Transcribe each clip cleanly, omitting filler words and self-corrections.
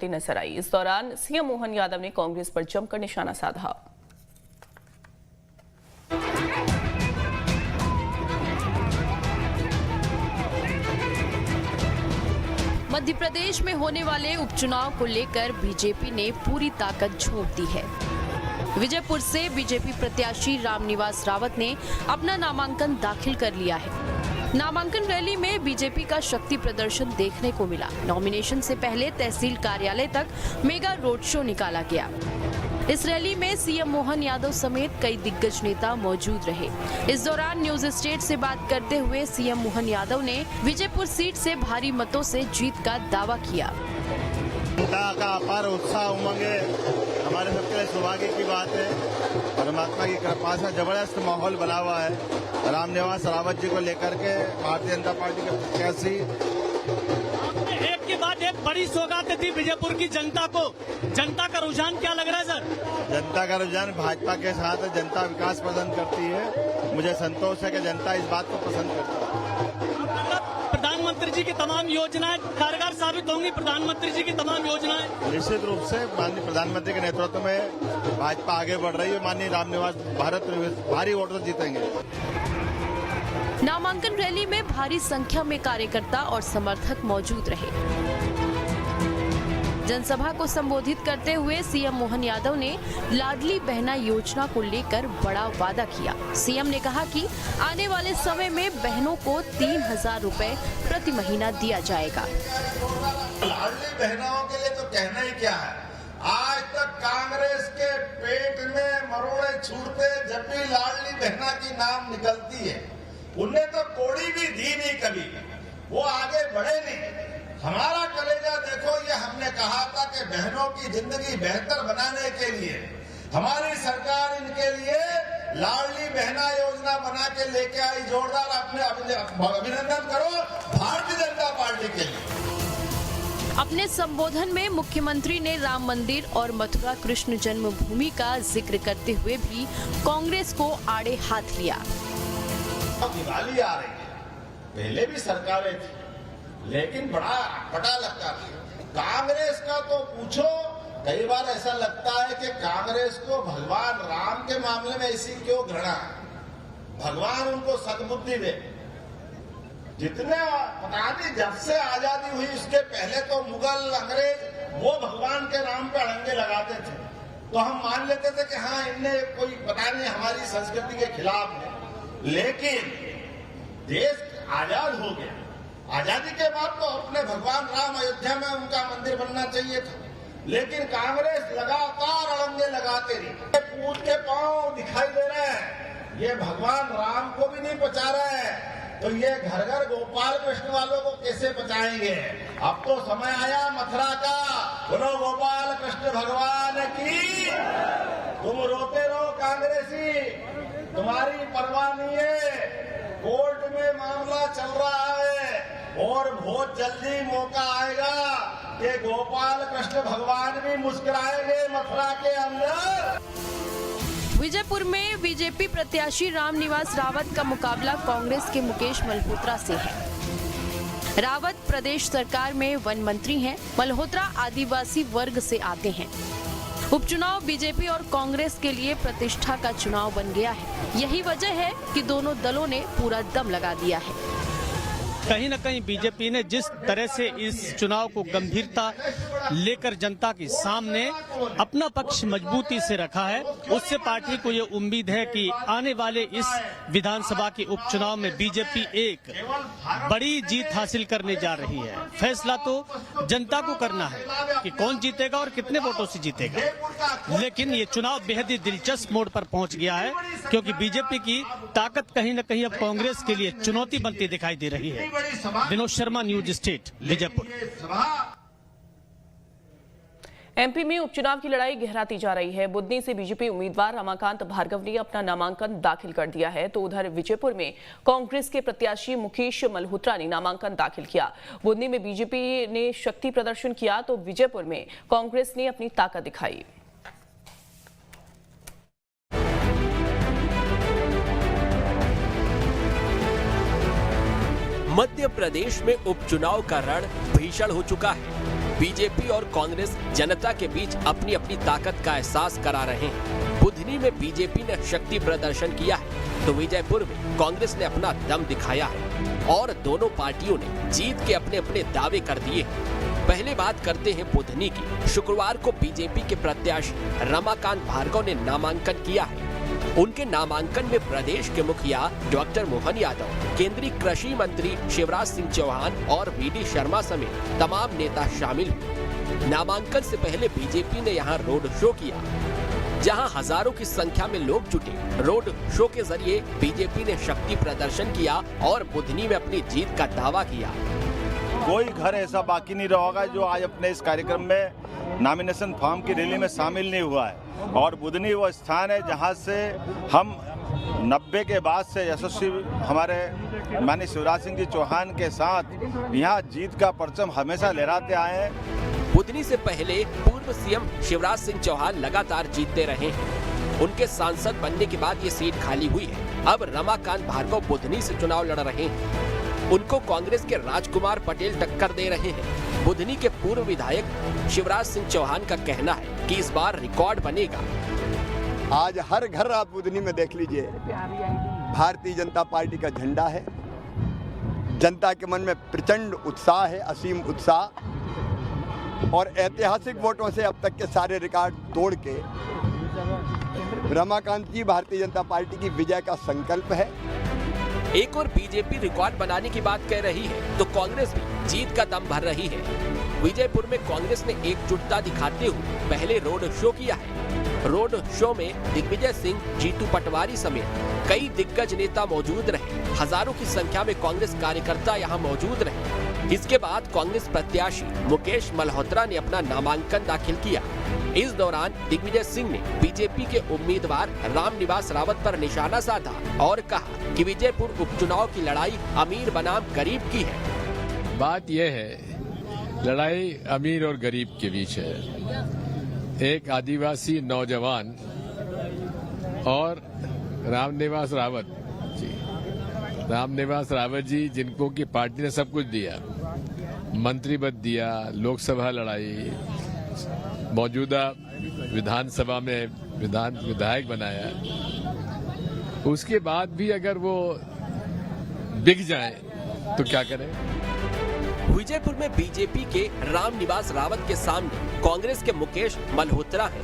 नजर आई। इस दौरान सीएम मोहन यादव ने कांग्रेस पर जमकर निशाना साधा। मध्य प्रदेश में होने वाले उपचुनाव को लेकर बीजेपी ने पूरी ताकत झोंक दी है। विजयपुर से बीजेपी प्रत्याशी रामनिवास रावत ने अपना नामांकन दाखिल कर लिया है। नामांकन रैली में बीजेपी का शक्ति प्रदर्शन देखने को मिला। नॉमिनेशन से पहले तहसील कार्यालय तक मेगा रोड शो निकाला गया। इस रैली में सीएम मोहन यादव समेत कई दिग्गज नेता मौजूद रहे। इस दौरान न्यूज स्टेट से बात करते हुए सीएम मोहन यादव ने विजयपुर सीट से भारी मतों से जीत का दावा किया। जनता का अपार उत्साह उमंग हमारे सबके लिए सौभाग्य की बात है। परमात्मा की कृपा से जबरदस्त माहौल बना हुआ है। रामनिवास रावत जी को लेकर के भारतीय जनता पार्टी के प्रत्याशी एक के बाद एक बड़ी सौगात दी विजयपुर की जनता को। जनता का रुझान क्या लग रहा है सर? जनता का रुझान भाजपा के साथ है। जनता विकास पसंद करती है। मुझे संतोष है कि जनता इस बात को पसंद करती है। प्रधानमंत्री जी की तमाम योजनाएं कारगर साबित होंगी। प्रधानमंत्री जी की तमाम योजनाएं निश्चित रूप से माननीय प्रधानमंत्री के नेतृत्व में भाजपा आगे बढ़ रही है। माननीय रामनिवास भारत भारी वोटों से जीतेंगे। नामांकन रैली में भारी संख्या में कार्यकर्ता और समर्थक मौजूद रहे। जनसभा को संबोधित करते हुए सीएम मोहन यादव ने लाडली बहना योजना को लेकर बड़ा वादा किया। सीएम ने कहा कि आने वाले समय में बहनों को 3,000 रुपए प्रति महीना दिया जाएगा। लाडली बहनों के लिए तो कहना ही क्या है। आज तक कांग्रेस के पेट में मरोड़े छूटते जब भी लाडली बहना की नाम निकलती है, उन्हें तो कोड़ी भी दी नहीं कभी। वो आगे बढ़े नहीं। हमारा कलेजा देखो, ये हमने कहा था कि बहनों की जिंदगी बेहतर बनाने के लिए हमारी सरकार इनके लिए लाडली बहना योजना बना के लेके आई। जोरदार अपने अभिनंदन करो भारतीय जनता पार्टी के लिए। अपने संबोधन में मुख्यमंत्री ने राम मंदिर और मथुरा कृष्ण जन्मभूमि का जिक्र करते हुए भी कांग्रेस को आड़े हाथ लिया। दिवाली आ रही है, पहले भी सरकारें थी, लेकिन बड़ा पटा लगता था। कांग्रेस का तो पूछो, कई बार ऐसा लगता है कि कांग्रेस को भगवान राम के मामले में ऐसी क्यों घृणा है। भगवान उनको सद्बुद्धि दे। जितने पता नहीं जब से आजादी हुई उसके पहले तो मुगल अंग्रेज वो भगवान के नाम पे अड़ंगे लगाते थे, तो हम मान लेते थे कि हाँ इनने कोई पता नहीं हमारी संस्कृति के खिलाफ है। लेकिन देश आजाद हो गया। आजादी के बाद तो अपने भगवान राम अयोध्या में उनका मंदिर बनना चाहिए था, लेकिन कांग्रेस लगातार अड़ंगे लगाते रही। पूछ के पांव दिखाई दे रहे हैं, ये भगवान राम को भी नहीं बचा रहे हैं, तो ये घर घर गोपाल कृष्ण वालों को कैसे बचाएंगे। अब तो समय आया मथुरा का। बोलो गोपाल कृष्ण भगवान की। तुम रोते रहो कांग्रेसी, तुम्हारी परवाह नहीं है। कोर्ट में मामला चल रहा है और बहुत जल्दी मौका आएगा कि गोपाल कृष्ण भगवान भी मुस्कुराएंगे मथुरा के अंदर। विजयपुर में बीजेपी प्रत्याशी रामनिवास रावत का मुकाबला कांग्रेस के मुकेश मल्होत्रा से है। रावत प्रदेश सरकार में वन मंत्री हैं। मल्होत्रा आदिवासी वर्ग से आते हैं। उपचुनाव बीजेपी और कांग्रेस के लिए प्रतिष्ठा का चुनाव बन गया है। यही वजह है कि दोनों दलों ने पूरा दम लगा दिया है। कहीं न कहीं बीजेपी ने जिस तरह से इस चुनाव को गंभीरता लेकर जनता के सामने अपना पक्ष मजबूती से रखा है, उससे पार्टी को ये उम्मीद है कि आने वाले इस विधानसभा के उपचुनाव में बीजेपी एक बड़ी जीत हासिल करने जा रही है। फैसला तो जनता को करना है कि कौन जीतेगा और कितने वोटों से जीतेगा, लेकिन ये चुनाव बेहद ही दिलचस्प मोड़ पर पहुंच गया है, क्योंकि बीजेपी की ताकत कहीं न कहीं अब कांग्रेस के लिए चुनौती बनती दिखाई दे रही है। Vinod Sharma, news state, Vijaypur. MP में उपचुनाव की लड़ाई गहराती जा रही है। बुधनी से बीजेपी उम्मीदवार रमाकांत भार्गव ने अपना नामांकन दाखिल कर दिया है, तो उधर विजयपुर में कांग्रेस के प्रत्याशी मुकेश मल्होत्रा ने नामांकन दाखिल किया। बुधनी में बीजेपी ने शक्ति प्रदर्शन किया, तो विजयपुर में कांग्रेस ने अपनी ताकत दिखाई। मध्य प्रदेश में उपचुनाव का रण भीषण हो चुका है। बीजेपी और कांग्रेस जनता के बीच अपनी अपनी ताकत का एहसास करा रहे हैं। बुधनी में बीजेपी ने शक्ति प्रदर्शन किया है तो विजयपुर में कांग्रेस ने अपना दम दिखाया है और दोनों पार्टियों ने जीत के अपने अपने दावे कर दिए हैं। पहले बात करते हैं बुधनी की। शुक्रवार को बीजेपी के प्रत्याशी रमाकांत भार्गव ने नामांकन किया है। उनके नामांकन में प्रदेश के मुखिया डॉक्टर मोहन यादव, केंद्रीय कृषि मंत्री शिवराज सिंह चौहान और वीडी शर्मा समेत तमाम नेता शामिल हुए। नामांकन से पहले बीजेपी ने यहां रोड शो किया, जहां हजारों की संख्या में लोग जुटे। रोड शो के जरिए बीजेपी ने शक्ति प्रदर्शन किया और बुधनी में अपनी जीत का दावा किया। कोई घर ऐसा बाकी नहीं रहेगा जो आज अपने इस कार्यक्रम में नॉमिनेशन फॉर्म की रैली में शामिल नहीं हुआ है। और बुधनी वो स्थान है जहां से हम 90 के बाद से यशस्वी हमारे माननीय शिवराज सिंह जी चौहान के साथ यहाँ जीत का परचम हमेशा लहराते आए हैं। बुधनी से पहले पूर्व सीएम शिवराज सिंह चौहान लगातार जीतते रहे हैं। उनके सांसद बनने के बाद ये सीट खाली हुई है। अब रमाकांत भार्गव बुधनी से चुनाव लड़ रहे हैं। उनको कांग्रेस के राजकुमार पटेल टक्कर दे रहे हैं। बुधनी के पूर्व विधायक शिवराज सिंह चौहान का कहना है कि इस बार रिकॉर्ड बनेगा। आज हर घर आप बुधनी में देख लीजिए, भारतीय जनता पार्टी का झंडा है। जनता के मन में प्रचंड उत्साह है, असीम उत्साह, और ऐतिहासिक वोटों से अब तक के सारे रिकॉर्ड तोड़ के रमाकांत जी भारतीय जनता पार्टी की विजय का संकल्प है। एक और बीजेपी रिकॉर्ड बनाने की बात कह रही है तो कांग्रेस भी जीत का दम भर रही है। विजयपुर में कांग्रेस ने एकजुटता दिखाते हुए पहले रोड शो किया है। रोड शो में दिग्विजय सिंह, जीतू पटवारी समेत कई दिग्गज नेता मौजूद रहे। हजारों की संख्या में कांग्रेस कार्यकर्ता यहां मौजूद रहे। इसके बाद कांग्रेस प्रत्याशी मुकेश मल्होत्रा ने अपना नामांकन दाखिल किया। इस दौरान दिग्विजय सिंह ने बीजेपी के उम्मीदवार रामनिवास रावत पर निशाना साधा और कहा कि विजयपुर उपचुनाव की लड़ाई अमीर बनाम गरीब की है। बात यह है, लड़ाई अमीर और गरीब के बीच है। एक आदिवासी नौजवान और रामनिवास रावत जी, जिनको की पार्टी ने सब कुछ दिया, मंत्री पद दिया, लोकसभा लड़ाई, मौजूदा विधानसभा में विधायक बनाया, उसके बाद भी अगर वो बिक जाए तो क्या करें। विजयपुर में बीजेपी के रामनिवास रावत के सामने कांग्रेस के मुकेश मल्होत्रा हैं।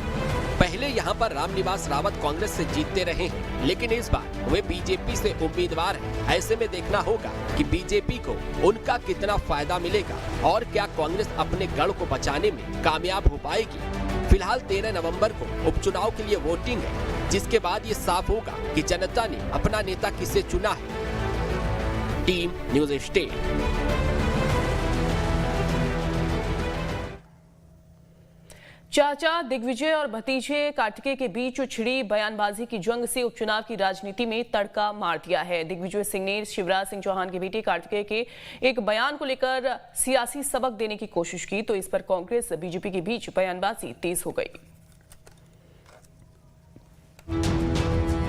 पहले यहां पर रामनिवास रावत कांग्रेस से जीतते रहे हैं, लेकिन इस बार वे बीजेपी से उम्मीदवार हैं। ऐसे में देखना होगा कि बीजेपी को उनका कितना फायदा मिलेगा और क्या कांग्रेस अपने गढ़ को बचाने में कामयाब हो पाएगी। फिलहाल 13 नवंबर को उपचुनाव के लिए वोटिंग है, जिसके बाद ये साफ होगा कि जनता ने अपना नेता किसे चुना है। Team news state. चाचा दिग्विजय और भतीजे कार्तिकेय के बीच छिड़ी बयानबाजी की जंग से उपचुनाव की राजनीति में तड़का मार दिया है। दिग्विजय सिंह ने शिवराज सिंह चौहान के बेटे कार्तिकेय के एक बयान को लेकर सियासी सबक देने की कोशिश की तो इस पर कांग्रेस बीजेपी के बीच बयानबाजी तेज हो गई।